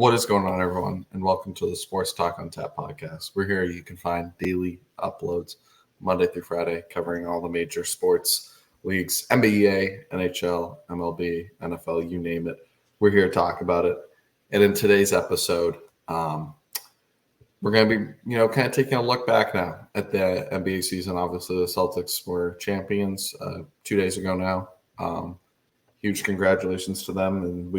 What is going on, everyone, and welcome to the Sports Talk on Tap podcast. We're here. You can find daily uploads Monday through Friday, covering all the major sports leagues, NBA, NHL, MLB, NFL, you name it. We're here to talk about it. And in today's episode, we're going to be, kind of taking a look back now at the NBA season. Obviously, the Celtics were champions 2 days ago now. Huge congratulations to them, and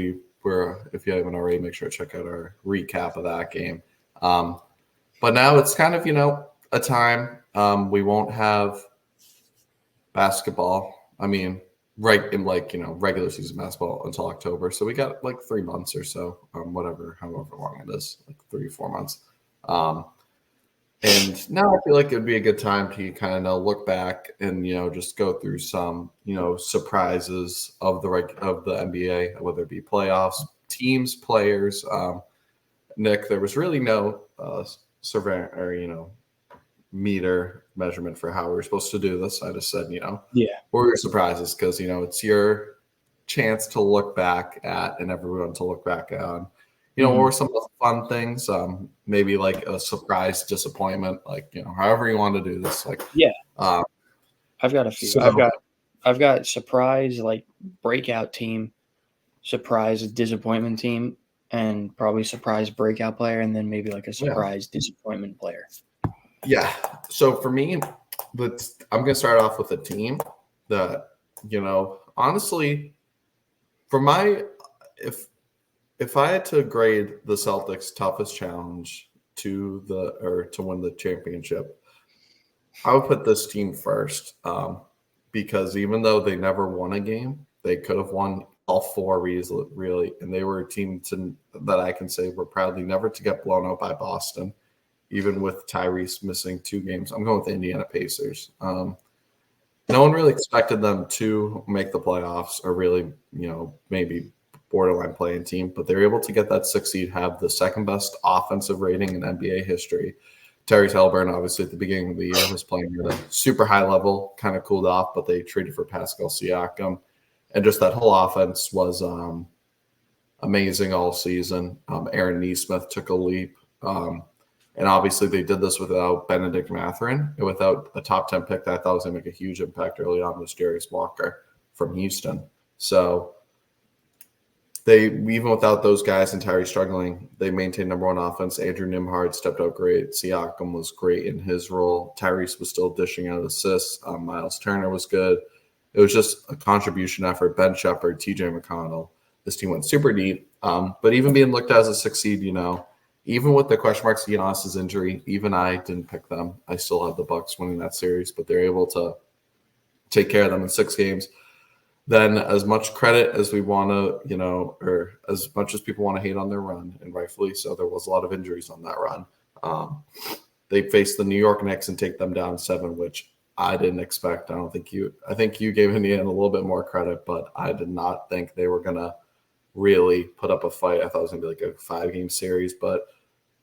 if you haven't already, make sure to check out our recap of that game. But now it's kind of, a time we won't have basketball. I mean, right in regular season basketball until October. So we got 3 months or so, however long it is, 3 or 4 months. And now I feel like it'd be a good time to kind of look back and just go through some surprises of the NBA, whether it be playoffs, teams, players. Nick, there was really no survey or meter measurement for how we were supposed to do this. I just said what were your surprises, because it's your chance to look back at and everyone to look back on. What were some of the fun things? Maybe like a surprise disappointment, however you want to do this. I've got a few. I've got surprise, breakout team, surprise disappointment team, and probably surprise breakout player, and then maybe a surprise disappointment player. Yeah. So for me, I'm going to start off with a team that, honestly, if I had to grade the Celtics' toughest challenge to win the championship, I would put this team first, because even though they never won a game, they could have won all 4 really, and they were a team that I can say were proudly never to get blown out by Boston, even with Tyrese missing 2 games. I'm going with the Indiana Pacers. No one really expected them to make the playoffs or really, maybe borderline playing team, but they were able to get that 6th seed, have the second best offensive rating in NBA history. Tyrese Haliburton, obviously, at the beginning of the year was playing at a super high level, kind of cooled off, but they traded for Pascal Siakam. And just that whole offense was amazing all season. Aaron Nesmith took a leap. And obviously they did this without Benedict Mathurin and without a top 10 pick that I thought was going to make a huge impact early on, was Jarius Walker from Houston. So even without those guys and Tyrese struggling, they maintained number 1 offense. Andrew Nembhard stepped out great. Siakam was great in his role. Tyrese was still dishing out assists. Miles Turner was good. It was just a contribution effort. Ben Shepherd, TJ McConnell. This team went super deep. But even being looked at as a 6th seed, even with the question marks, Giannis's injury, even I didn't pick them. I still had the Bucks winning that series, but they're able to take care of them in 6 games. Then as much credit as we want to, or as much as people want to hate on their run, and rightfully so, there was a lot of injuries on that run. They faced the New York Knicks and take them down 7, which I didn't expect. I think you gave Indiana a little bit more credit, but I did not think they were going to really put up a fight. I thought it was going to be a 5-game series. But,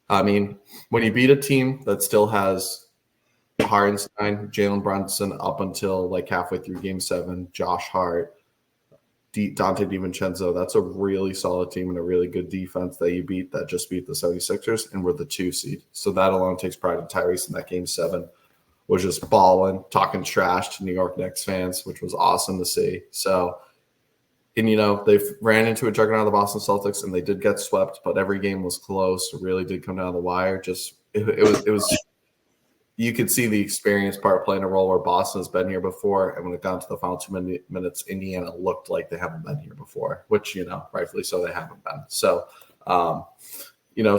I mean, when you beat a team that still has Hartenstein, Jalen Brunson up until halfway through Game 7, Josh Hart, Dante DiVincenzo, that's a really solid team and a really good defense that just beat the 76ers and were the 2 seed. So that alone takes pride in Tyrese in that Game 7. Was just balling, talking trash to New York Knicks fans, which was awesome to see. So, and they ran into a juggernaut of the Boston Celtics, and they did get swept, but every game was close. It really did come down to the wire. Just it was. You could see the experience part playing a role where Boston has been here before, and when it got to the final 2 minutes, Indiana looked like they haven't been here before, which rightfully so, they haven't been. So,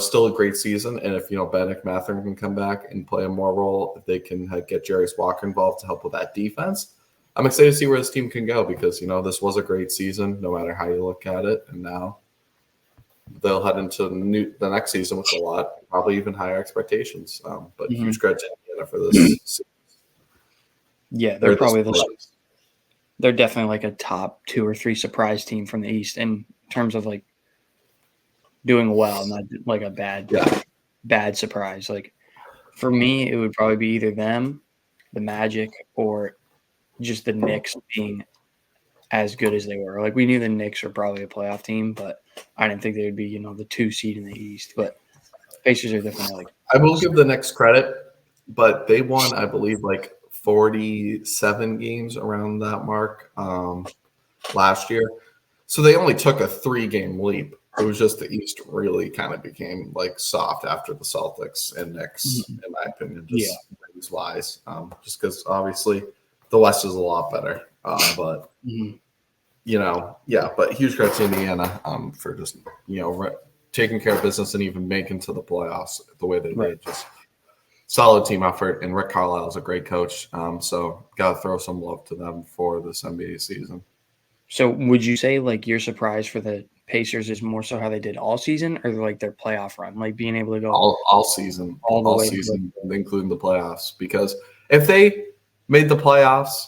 still a great season, and if Benedict Mathurin can come back and play a more role, if they can get Jarius Walker involved to help with that defense, I'm excited to see where this team can go, because this was a great season, no matter how you look at it, and now they'll head into the next season with a lot, probably even higher expectations. But huge credit to Indiana for this season. Yeah, they're definitely a top 2 or 3 surprise team from the East in terms of doing well, not a bad surprise. For me, it would probably be either them, the Magic, or just the Knicks being as good as they were. Like, we knew the Knicks were probably a playoff team, but I didn't think they would be, the 2 seed in the East. But Pacers are definitely like. I will give the Knicks credit, but they won, I believe, like 47 games around that mark last year. So they only took a 3-game leap. It was just the East really kind of became like soft after the Celtics and Knicks, in my opinion, just wise. Just because obviously the West is a lot better. But but huge credit to Indiana for just taking care of business and even making to the playoffs the way they did. Just solid team effort, and Rick Carlisle is a great coach. So got to throw some love to them for this NBA season. So would you say like your surprise for the Pacers is more so how they did all season, or like their playoff run, like being able to go all season, all season, including the playoffs? Because if they made the playoffs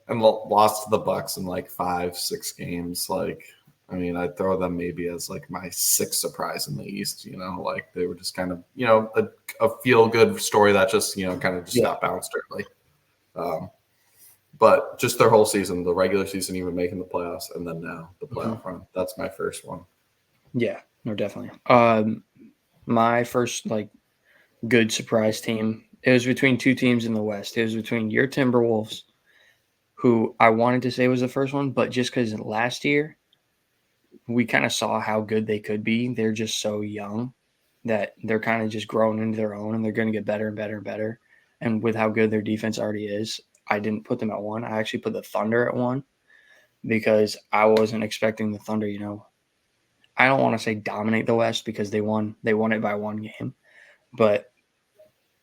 and lost to the Bucks in like 5-6 games, like, I mean, I'd throw them maybe as like my 6th surprise in the East. Like they were just kind of a feel good story that just kind of just got bounced early. But just their whole season, the regular season, even making the playoffs, and then now the playoff run. That's my first one. Yeah, no, definitely. My first like good surprise team, it was between 2 teams in the West. It was between your Timberwolves, who I wanted to say was the first one, but just because last year we kind of saw how good they could be. They're just so young that they're kind of just growing into their own, and they're going to get better and better and better. And with how good their defense already is, I didn't put them at 1. I actually put the Thunder at 1 because I wasn't expecting the Thunder, I don't want to say dominate the West because they won it by 1 game, but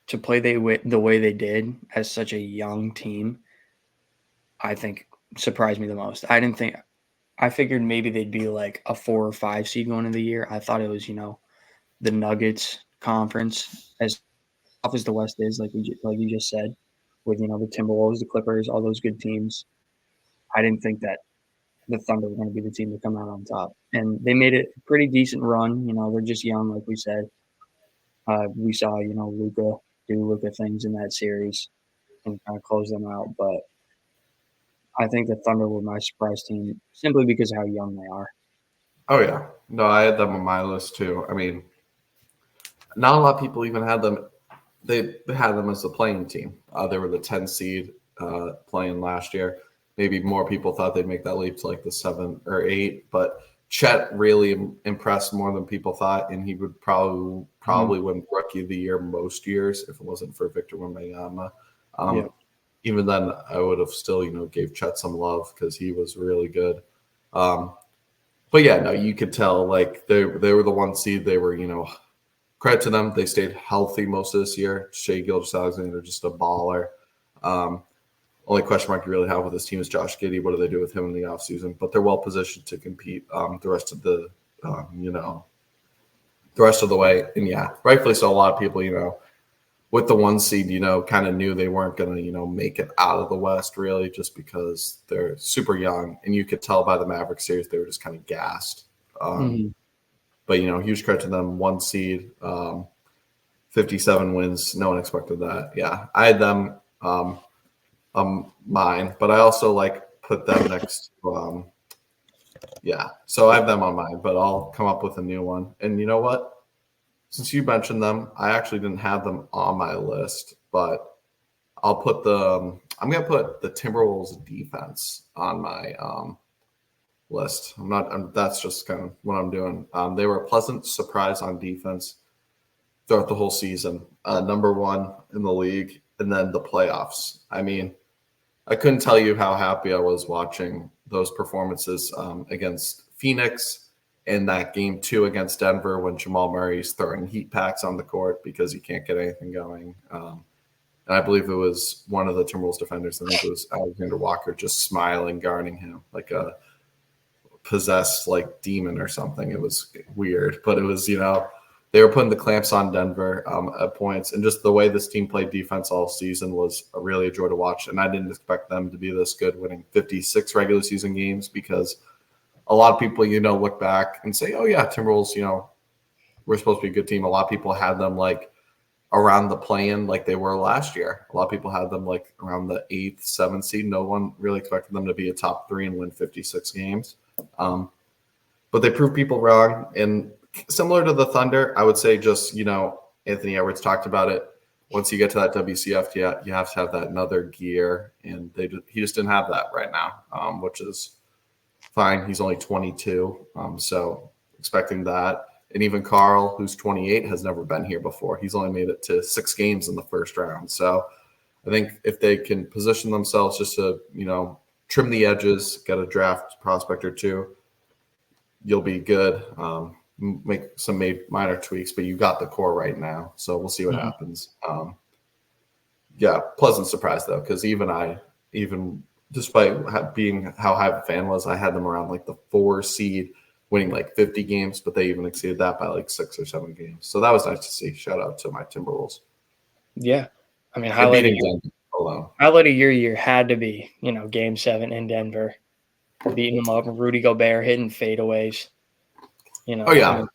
to play the way they did as such a young team, I think surprised me the most. I figured maybe they'd be like a 4 or 5 seed going into the year. I thought it was, the Nuggets conference, as tough as the West is, like you just said, with the Timberwolves, the Clippers, all those good teams. I didn't think that the Thunder were going to be the team to come out on top, and they made it a pretty decent run. They're just young, like we said. We saw Luka do Luka things in that series and kind of close them out, but I think the Thunder were my surprise team simply because of how young they are. Oh yeah, no, I had them on my list too. I mean, not a lot of people even had them. They had them as the playing team. They were the 10 seed playing last year. Maybe more people thought they'd make that leap to like the 7 or 8, but Chet really impressed more than people thought, and he would probably win Rookie of the Year most years if it wasn't for Victor Wembanyama. Even then, I would have still gave Chet some love because he was really good. But yeah, no, you could tell like they were the 1 seed. They were credit to them. They stayed healthy most of this year. Shai Gilgeous-Alexander, just a baller. Only question mark you really have with this team is Josh Giddey. What do they do with him in the offseason? But they're well positioned to compete the rest of the rest of the way. And yeah, rightfully so. A lot of people, with the 1 seed, kind of knew they weren't going to, make it out of the West really, just because they're super young, and you could tell by the Mavericks series they were just kind of gassed. But huge credit to them. 1 seed, 57 wins. No one expected that. Yeah, I had them. Mine, but I also put them next to, so I have them on mine, but I'll come up with a new one. And you know what? Since you mentioned them, I actually didn't have them on my list, but I'll put I'm going to put the Timberwolves defense on my list. That's just kind of what I'm doing. They were a pleasant surprise on defense throughout the whole season. Number 1 in the league, and then the playoffs. I mean, I couldn't tell you how happy I was watching those performances against Phoenix in that game 2 against Denver when Jamal Murray's throwing heat packs on the court because he can't get anything going. And I believe it was one of the Timberwolves defenders. I think it was Alexander Walker just smiling, guarding him like a possessed demon or something. It was weird, but it was, they were putting the clamps on Denver at points, and just the way this team played defense all season was really a joy to watch. And I didn't expect them to be this good, winning 56 regular season games, because a lot of people, look back and say, oh yeah, Timberwolves, we're supposed to be a good team. A lot of people had them around the play-in like they were last year. A lot of people had them like around the 8th, 7th seed. No one really expected them to be a top 3 and win 56 games. But they proved people wrong. And similar to the Thunder, I would say just, Anthony Edwards talked about it. Once you get to that WCF, you have to have that another gear. And he just didn't have that right now, which is fine. He's only 22. So expecting that. And even Carl, who's 28, has never been here before. He's only made it to 6 games in the first round. So I think if they can position themselves just to, trim the edges, get a draft prospect or two, you'll be good. Make some minor tweaks, but you got the core right now. So we'll see what happens. Pleasant surprise, though, because even despite being how high of a fan was, I had them around like the 4 seed, winning like 50 games, but they even exceeded that by like 6 or 7 games. So that was nice to see. Shout out to my Timberwolves. Yeah. I mean, highlight of your year had to be, Game 7 in Denver, beating them up, Rudy Gobert hitting fadeaways.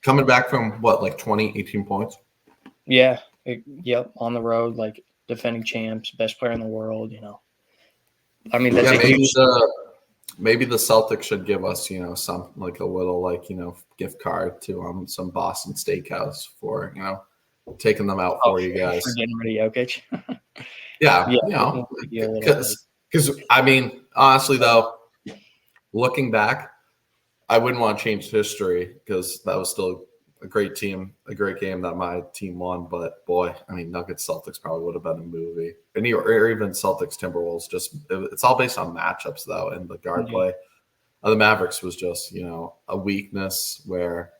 Coming back from what, like 20, 18 points? Yeah. Yep. On the road, like defending champs, best player in the world, I mean, that's maybe the Celtics should give us, some like a little gift card to some Boston Steakhouse for, taking them out for you guys. For getting rid of Jokic. Because I mean, honestly though, looking back, I wouldn't want to change history because that was still a great team, a great game that my team won. But boy, I mean, Nuggets Celtics probably would have been a movie, or even Celtics Timberwolves. It's all based on matchups though, and the guard play. The Mavericks was just a weakness where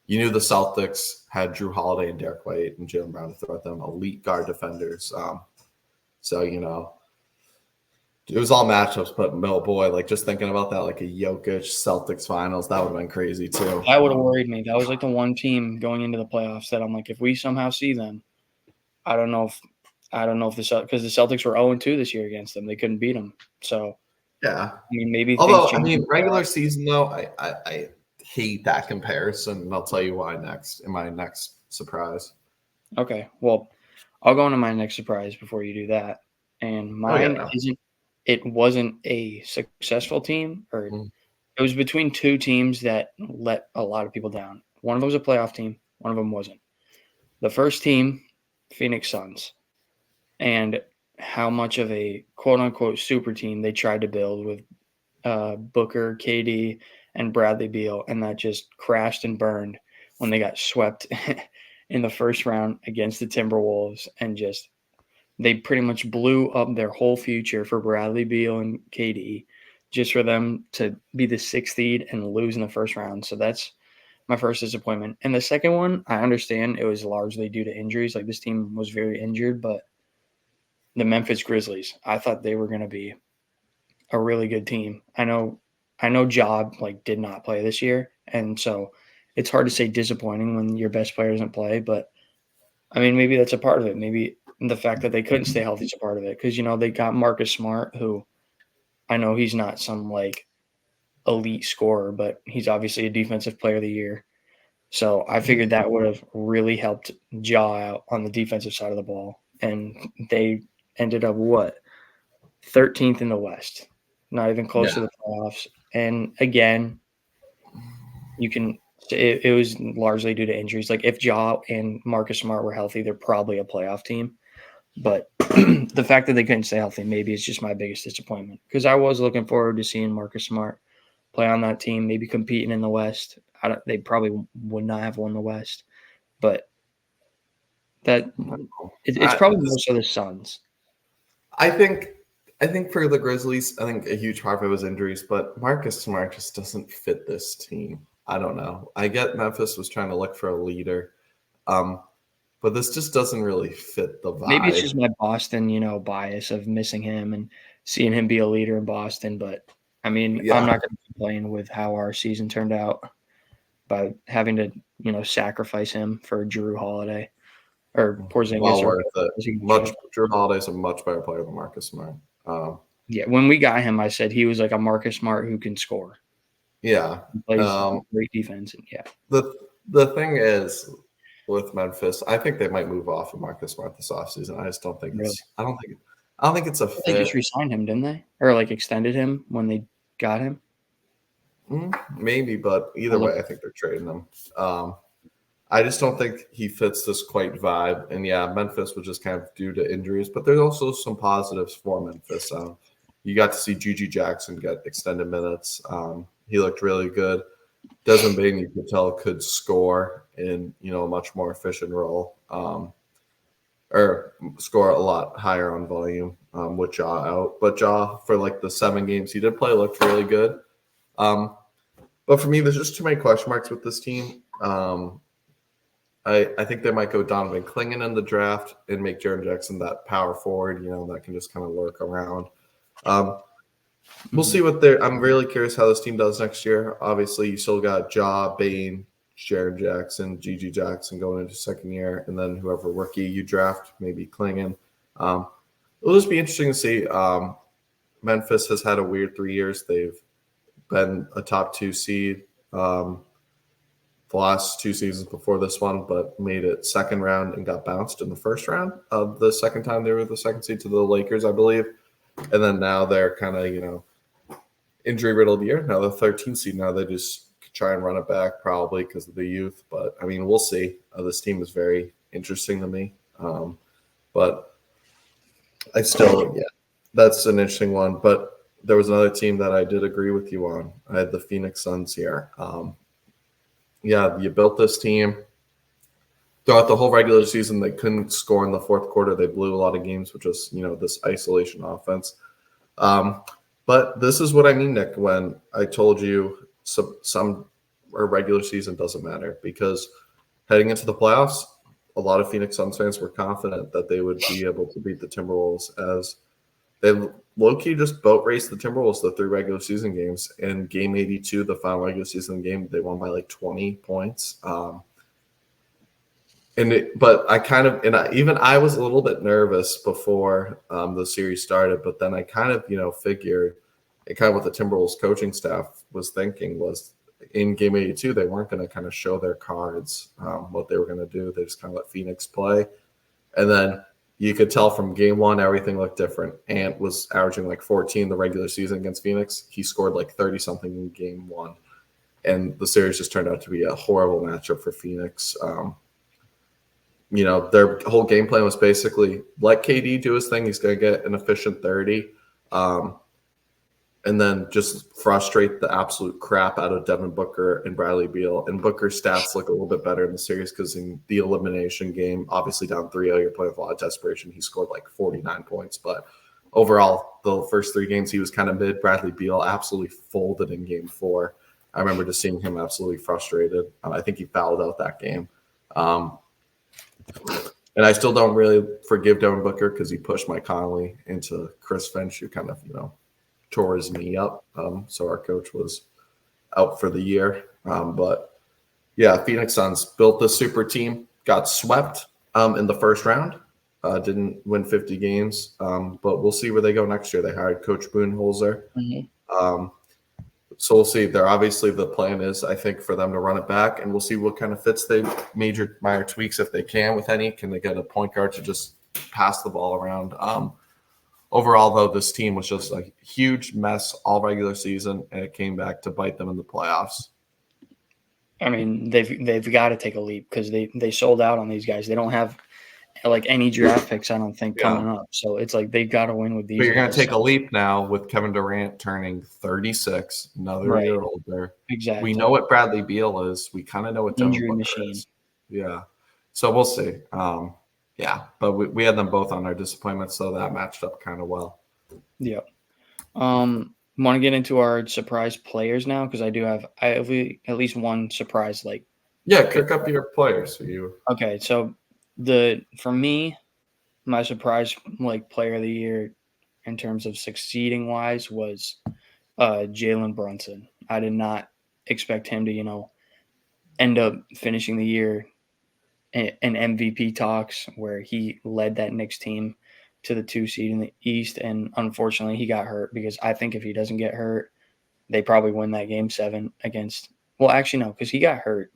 you knew the Celtics had Drew Holiday and Derek White and Jaylen Brown to throw at them, elite guard defenders. So it was all matchups, but boy, like just thinking about that, like a Jokic Celtics finals, that would have been crazy too. That would have worried me. That was like the one team going into the playoffs that I'm like, if we somehow see them, I don't know if because the Celtics were 0-2 this year against them, they couldn't beat them. So yeah, I mean maybe. Although regular season though, I hate that comparison, and I'll tell you why next in my next surprise. Okay, well, I'll go into my next surprise before you do that, and mine isn't. It wasn't a successful team, or it was between 2 teams that let a lot of people down. One of them was a playoff team. One of them wasn't. The first team, Phoenix Suns, and how much of a quote-unquote super team they tried to build with Booker, KD, and Bradley Beal, and that just crashed and burned when they got swept in the first round against the Timberwolves, and just they pretty much blew up their whole future for Bradley Beal and KD just for them to be the 6th seed and lose in the first round. So that's my first disappointment. And the second one, I understand it was largely due to injuries. Like this team was very injured, but the Memphis Grizzlies, I thought they were going to be a really good team. I know Job did not play this year, and so it's hard to say disappointing when your best player doesn't play, but I mean, maybe that's a part of it. Maybe the fact that they couldn't stay healthy is a part of it because, they got Marcus Smart, who I know he's not some elite scorer, but he's obviously a defensive player of the year. So I figured that would have really helped Ja out on the defensive side of the ball. And they ended up 13th in the West, not even close to the playoffs. And again, it was largely due to injuries. Like if Ja and Marcus Smart were healthy, they're probably a playoff team. But the fact that they couldn't stay healthy, maybe it's just my biggest disappointment because I was looking forward to seeing Marcus Smart play on that team, maybe competing in the West. They probably would not have won the West, but it's probably more so the Suns. I think for the Grizzlies, I think a huge part of it was injuries, but Marcus Smart just doesn't fit this team. I don't know. I get Memphis was trying to look for a leader, but this just doesn't really fit the vibe. Maybe it's just my Boston, bias of missing him and seeing him be a leader in Boston. But I mean, I'm not going to complain with how our season turned out by having to, sacrifice him for Drew Holiday or Porzingis. Well worth it. Drew Holiday's a much better player than Marcus Smart. When we got him, I said he was like a Marcus Smart who can score. Yeah, he plays great defense, and The thing is, with Memphis. I think they might move off of Marcus Smart this offseason. I just don't think Really? it's. I don't think it's a They just fit. re-signed him, didn't they? Or like extended him when they got him? Maybe, but either way, I think they're trading them. I just don't think he fits this quite vibe. And yeah, Memphis was just kind of due to injuries, but there's also some positives for Memphis. You got to see Gigi Jackson get extended minutes. He looked really good. Desmond Bain, you could tell, could score in a much more efficient role, or score a lot higher on volume with Ja out. But Ja, for like the 7 games he did play, looked really good. But for me, there's just too many question marks with this team. I think they might go Donovan Clingan in the draft and make Jaren Jackson that power forward, that can just kind of lurk around. We'll see what they're. I'm really curious how this team does next year. Obviously, you still got Ja, Bain, Jaren Jackson, Gigi Jackson going into second year, and then whoever rookie you draft, maybe Clingan. It'll just be interesting to see. Memphis has had a weird 3 years. They've been a top 2 seed the last 2 seasons before this one, but made it second round and got bounced in the first round of the second time they were the second seed to the Lakers, I believe. And then now they're kind of, injury riddled year. Now the 13th seed. Now they just try and run it back probably because of the youth. But I mean, we'll see. This team is very interesting to me. But I still, that's an interesting one. But there was another team that I did agree with you on. I had the Phoenix Suns here. You built this team. Throughout the whole regular season, they couldn't score in the fourth quarter. They blew a lot of games with just, this isolation offense. But this is what I mean, Nick, when I told you some regular season doesn't matter, because heading into the playoffs, a lot of Phoenix Suns fans were confident that they would be able to beat the Timberwolves, as they low-key just boat raced the Timberwolves the 3 regular season games. In game 82, the final regular season game, they won by like 20 points. But I was a little bit nervous before the series started, but then I kind of, figured, and kind of what the Timberwolves coaching staff was thinking was, in game 82, they weren't going to kind of show their cards, what they were going to do. They just kind of let Phoenix play. And then you could tell from game 1, everything looked different. Ant was averaging like 14 the regular season against Phoenix. He scored like 30-something in game 1. And the series just turned out to be a horrible matchup for Phoenix. Their whole game plan was basically let KD do his thing. He's going to get an efficient 30. And then just frustrate the absolute crap out of Devin Booker and Bradley Beal. And Booker's stats look a little bit better in the series because in the elimination game, obviously down 3-0, you're playing with a lot of desperation. He scored like 49 points. But overall, the first 3 games, he was kind of mid. Bradley Beal absolutely folded in game 4. I remember just seeing him absolutely frustrated. I think he fouled out that game. And I still don't really forgive Devin Booker because he pushed Mike Conley into Chris Finch, who kind of, tore his knee up. So our coach was out for the year. But yeah, Phoenix Suns built the super team, got swept in the first round, didn't win 50 games. But we'll see where they go next year. They hired Coach Budenholzer. Mm-hmm. So we'll see. They're obviously, the plan is, I think, for them to run it back, and we'll see what kind of fits they minor tweaks if they can with any. Can they get a point guard to just pass the ball around? Overall, though, this team was just a huge mess all regular season, and it came back to bite them in the playoffs. I mean, they've got to take a leap because they sold out on these guys. They don't have like any draft picks, I don't think, coming up. So it's like they've got to win with these. But you're going to take a leap now with Kevin Durant turning 36, another year older. Exactly. We know what Bradley Beal is. We kind of know what injury machine is. Yeah. So we'll see. But we had them both on our disappointments, so that matched up kind of well. Yeah. Want to get into our surprise players now, because I have at least one surprise. Cook up your players for you. Okay, so for me, my surprise player of the year in terms of succeeding wise was Jalen Brunson. I did not expect him to end up finishing the year in MVP talks, where he led that Knicks team to the 2 seed in the East, and unfortunately he got hurt, because I think if he doesn't get hurt, they probably win that game 7 against – well, actually no, because he got hurt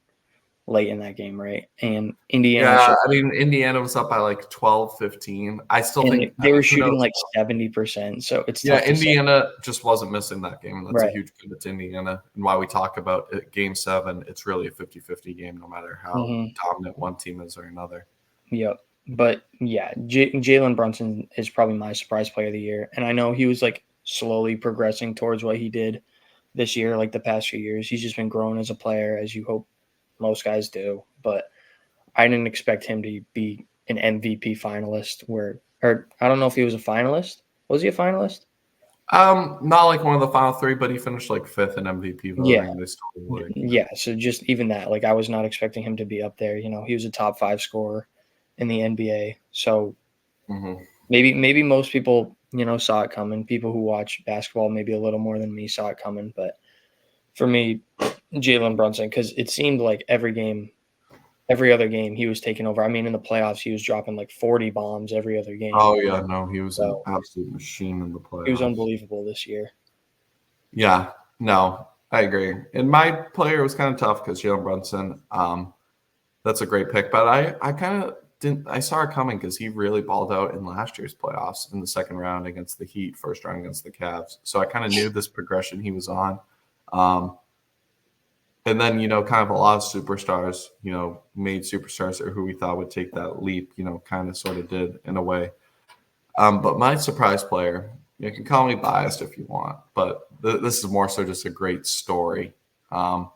late in that game, right? And Indiana, Yeah, I mean, Indiana was up by like 12, 15. I still think they were who shooting knows? like 70%. So it's Yeah, tough to say. Indiana just wasn't missing that game. That's a Right. huge credit to Indiana. And why we talk about it, game 7, it's really a 50-50 game, no matter how dominant one team is or another. Yep. But yeah, Jalen Brunson is probably my surprise player of the year. And I know he was like slowly progressing towards what he did this year, like the past few years. He's just been growing as a player, as you hope most guys do. But I didn't expect him to be an MVP finalist or I don't know if he was a finalist. Was he a finalist? Not like one of the final 3, but he finished like 5th in MVP voting. Yeah. Yeah. So just even that, like I was not expecting him to be up there. You know, he was a top 5 scorer in the NBA. So maybe most people, you know, saw it coming. People who watch basketball maybe a little more than me saw it coming. But for me, Jalen Brunson, because it seemed like every other game he was taking over. I mean, in the playoffs, he was dropping like 40 bombs every other game. Oh, yeah, no, he was an absolute machine in the playoffs. He was unbelievable this year. Yeah, no, I agree. And my player was kind of tough because Jalen Brunson, that's a great pick. But I kind of didn't – I saw it coming because he really balled out in last year's playoffs in the second round against the Heat, first round against the Cavs. So I kind of knew this progression he was on. And then, you know, kind of a lot of superstars, you know, made superstars or who we thought would take that leap, you know, kind of sort of did in a way. But my surprise player, you can call me biased if you want, but this is more so just a great story. I'm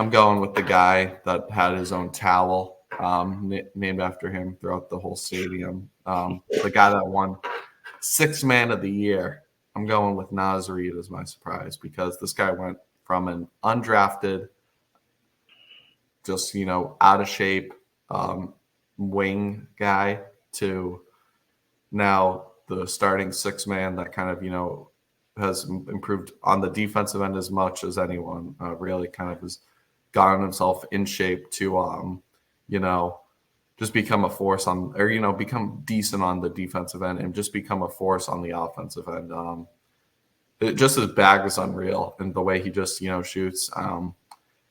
going with the guy that had his own towel named after him throughout the whole stadium. The guy that won 6th Man of the Year. I'm going with Naz Reid as my surprise because this guy went from an undrafted, just, you know, out of shape wing guy to now the starting 6th man that kind of, you know, has improved on the defensive end as much as anyone. Really kind of has gotten himself in shape to, you know, just become a force on, or, you know, become decent on the defensive end and just become a force on the offensive end. Just his bag is unreal, and the way he just, you know, shoots. You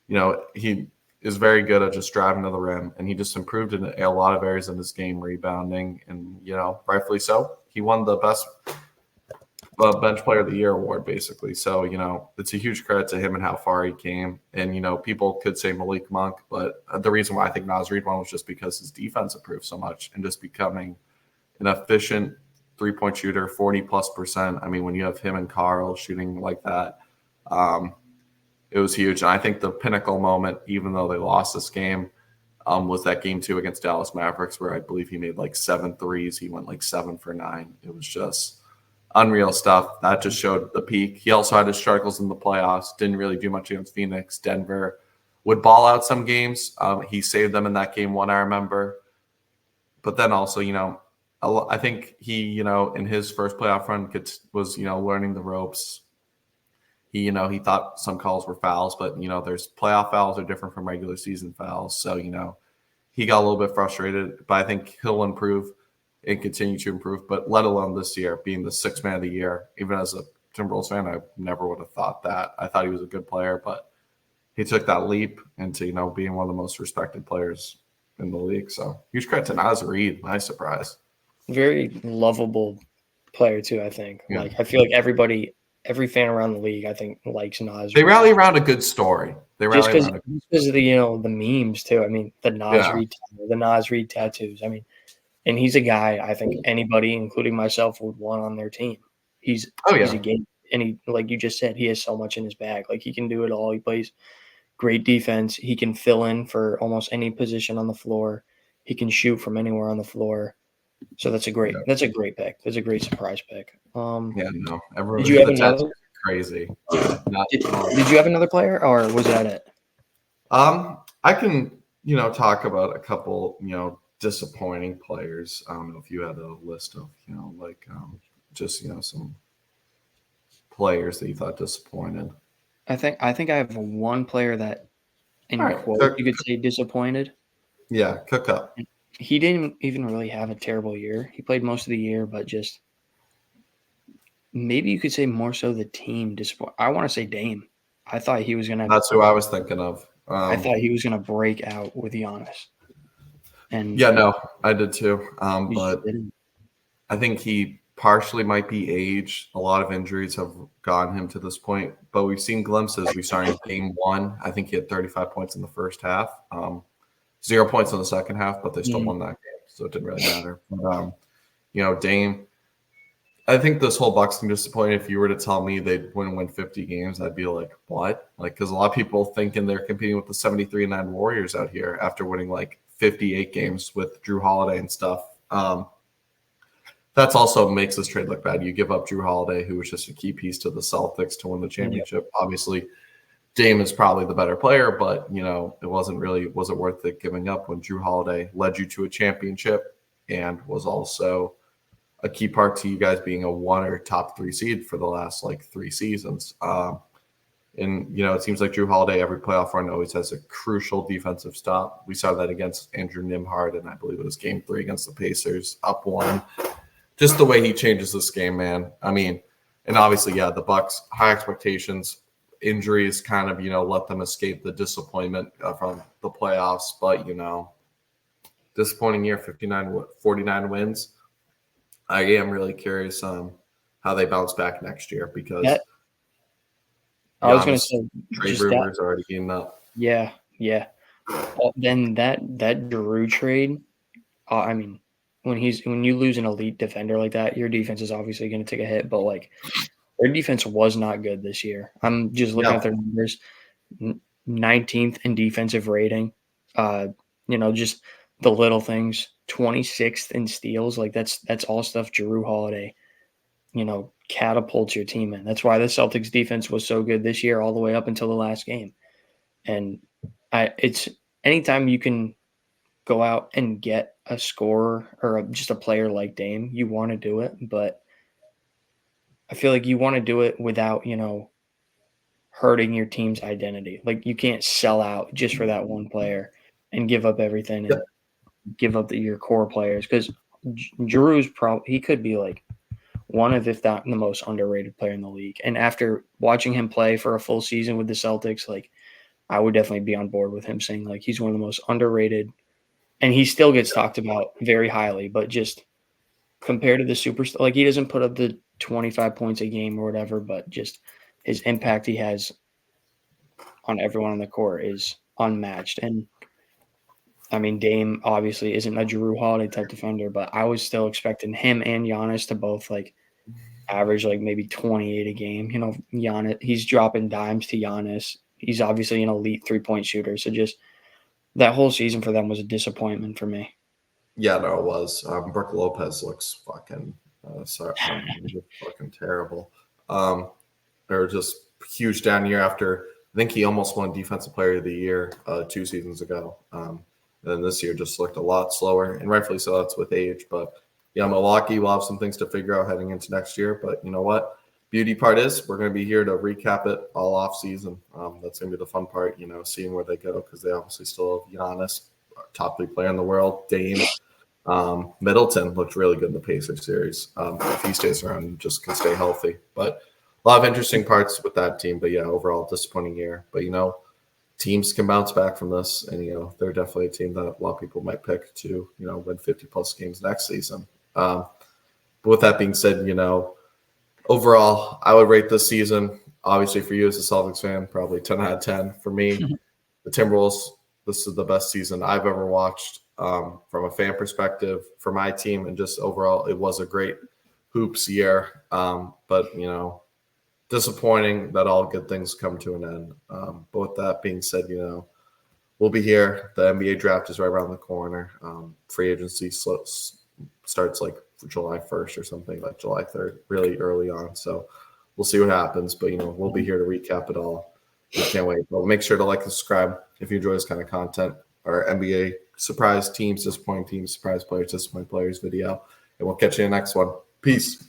know, he is very good at just driving to the rim, and he just improved in a lot of areas in his game, rebounding, and, you know, rightfully so. He won the best bench player of the year award, basically. So, you know, it's a huge credit to him and how far he came. And, you know, people could say Malik Monk, but the reason why I think Naz Reid won was just because his defense improved so much and just becoming an efficient 3-point shooter, 40+%. I mean, when you have him and Carl shooting like that, it was huge. And I think the pinnacle moment, even though they lost this game, was that game 2 against Dallas Mavericks, where I believe he made like 7 threes. He went like 7 for 9. It was just unreal stuff. That just showed the peak. He also had his struggles in the playoffs, didn't really do much against Phoenix. Denver would ball out some games. He saved them in that game 1, I remember. But then also, you know, I think he, you know, in his first playoff run was, you know, learning the ropes. He, you know, he thought some calls were fouls, but, you know, there's playoff fouls are different from regular season fouls. So, you know, he got a little bit frustrated, but I think he'll improve and continue to improve. But let alone this year, being the 6th Man of the year, even as a Timberwolves fan, I never would have thought that. I thought he was a good player, but he took that leap into, you know, being one of the most respected players in the league. So huge credit to Naz Reid. Nice surprise. Very lovable player too, I think. Yeah. Like I feel like every fan around the league, I think, likes Naz. They rally around a good story. They rally around because of the, you know, the memes too. I mean, the Naz Reid tattoos. I mean, and he's a guy I think anybody, including myself, would want on their team. He's a game, and he, like you just said, he has so much in his bag. Like he can do it all. He plays great defense. He can fill in for almost any position on the floor. He can shoot from anywhere on the floor. So that's a great pick. That's a great surprise pick. Did you have another? Crazy. Did you have another player, or was that it? I can, you know, talk about a couple, you know, disappointing players. I don't know if you had a list of, you know, like just, you know, some players that you thought disappointed. I think I have one player that, in quote, you could say disappointed. Yeah, Cook up. He didn't even really have a terrible year. He played most of the year, but just maybe you could say more so the team disappointed. I want to say Dame. I thought he was going to. That's who I was thinking of. I thought he was going to break out with Giannis. And yeah, no, I did too. he But didn't. I think he partially might be age. A lot of injuries have gotten him to this point, but we've seen glimpses. We saw in game 1. I think he had 35 points in the first half, 0 points in the second half, but they still won that game, so it didn't really matter. But, Dame, I think this whole Bucks team disappointed. If you were to tell me they'd win 50 games, I'd be like, what? Like, because a lot of people thinking they're competing with the 73-9 Warriors out here after winning like 58 games with Drew Holiday and stuff. That's also makes this trade look bad. You give up Drew Holiday, who was just a key piece to the Celtics to win the championship. Yeah. Obviously, Dame is probably the better player, but it wasn't worth it giving up when Drew Holiday led you to a championship and was also a key part to you guys being a 1 or top 3 seed for the last 3 seasons. It seems like Drew Holiday every playoff run always has a crucial defensive stop. We saw that against Andrew Nembhard, and I believe it was game 3 against the Pacers, up 1. Just the way he changes this game, man. I mean, and obviously, yeah, the Bucks, high expectations, injuries kind of, let them escape the disappointment from the playoffs. But, disappointing year, 49 wins. I am really curious how they bounce back next year because I was going to say trade rumors are already getting up. Yeah. Well, then that Drew trade, I mean, when you lose an elite defender like that, your defense is obviously going to take a hit. But their defense was not good this year. I'm just looking at their numbers. 19th in defensive rating. Just the little things. 26th in steals. That's all stuff Drew Holiday, catapults your team in. That's why the Celtics defense was so good this year, all the way up until the last game. And it's anytime you can go out and get a scorer or just a player like Dame, you want to do it, but I feel like you want to do it without, hurting your team's identity. You can't sell out just for that one player and give up everything and give up your core players, because Drew's he could be one of, if not the most underrated player in the league. And after watching him play for a full season with the Celtics, I would definitely be on board with him saying he's one of the most underrated. And he still gets talked about very highly, but just compared to the superstar, he doesn't put up the 25 points a game or whatever, but just his impact he has on everyone on the court is unmatched. And I mean, Dame obviously isn't a Drew Holiday type defender, but I was still expecting him and Giannis to both average maybe 28 a game. Giannis, he's dropping dimes to Giannis. He's obviously an elite 3-point shooter. So just that whole season for them was a disappointment for me. Yeah, no, it was. Brook Lopez looks fucking fucking terrible. They're just huge down year after. I think he almost won Defensive Player of the Year 2 seasons ago. And then this year just looked a lot slower, and rightfully so. That's with age. But yeah, Milwaukee will have some things to figure out heading into next year. But you know what? Beauty part is we're going to be here to recap it all off season. That's going to be the fun part, seeing where they go, because they obviously still have Giannis, top 3 player in the world. Dame, Middleton looked really good in the Pacers series. If he stays around and just can stay healthy. But a lot of interesting parts with that team. But yeah, overall disappointing year. But teams can bounce back from this, and they're definitely a team that a lot of people might pick to win 50+ games next season. But with that being said, overall, I would rate this season, obviously for you as a Celtics fan, probably 10 out of 10. For me, the Timberwolves, this is the best season I've ever watched from a fan perspective for my team. And just overall, it was a great hoops year. But, disappointing that all good things come to an end. But with that being said, we'll be here. The NBA draft is right around the corner. Free agency starts July 1st or something, July 3rd, really early on. So we'll see what happens. But, we'll be here to recap it all. We can't wait. But make sure to like and subscribe if you enjoy this kind of content. Our NBA surprise teams, disappointing teams, surprise players, disappointing players video. And we'll catch you in the next one. Peace.